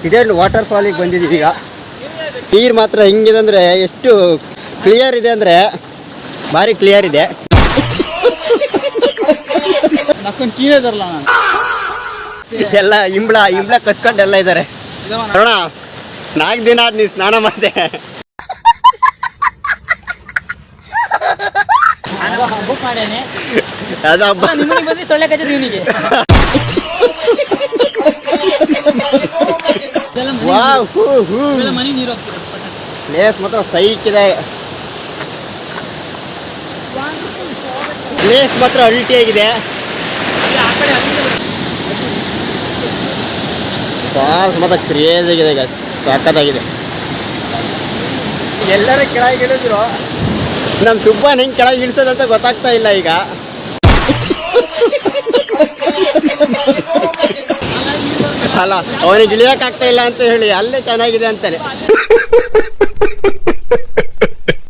ಇದೇ ವಾಟರ್ ಫಾಲಿಗೆ ಬಂದಿದ್ದೀವಿ ಈಗ. ನೀರು ಮಾತ್ರ ಹೆಂಗಿದೆ ಅಂದರೆ ಎಷ್ಟು ಕ್ಲಿಯರ್ ಇದೆ ಅಂದರೆ ಭಾರಿ ಕ್ಲಿಯರ್ ಇದೆ. ಎಲ್ಲ ಇಂಬ್ಳ ಕಸ್ಕೊಂಡೆಲ್ಲ ಇದ್ದಾರೆ. ನೋಡೋಣ 4 ದಿನ ಆದ್ ನೀವು ಸ್ನಾನ ಮಾಡಿದೆ. ಅದು ಹಬ್ಬ ಪ್ಲೇಸ್ ಮಾತ್ರ ಸೈಕ್ ಇದೆ. ಪ್ಲೇಸ್ ಮಾತ್ರ ಅಲ್ಟಿಯಾಗಿದೆ. ಫಾಲ್ಸ್ ಮಾತ್ರ ಕ್ರೇಜ್ ಆಗಿದೆ ಈಗ, ಸಖತ್ತಾಗಿದೆ. ಎಲ್ಲರೂ ಕೆಳಗೆ ಇಳಿದ್ರು, ನಮ್ಮ ಸುಬ್ಬನ್ ಹೆಂಗೆ ಕೆಳಗೆ ಇಳಿಸೋದಂತ ಗೊತ್ತಾಗ್ತಾ ಇಲ್ಲ ಈಗ. ಅಲ್ಲ ಅವನಿಗೆ ಇಳಿಯೋಕ್ಕಾಗ್ತಾ ಇಲ್ಲ ಅಂತ ಹೇಳಿ ಅಲ್ಲೇ ಚೆನ್ನಾಗಿದೆ ಅಂತಾನೆ.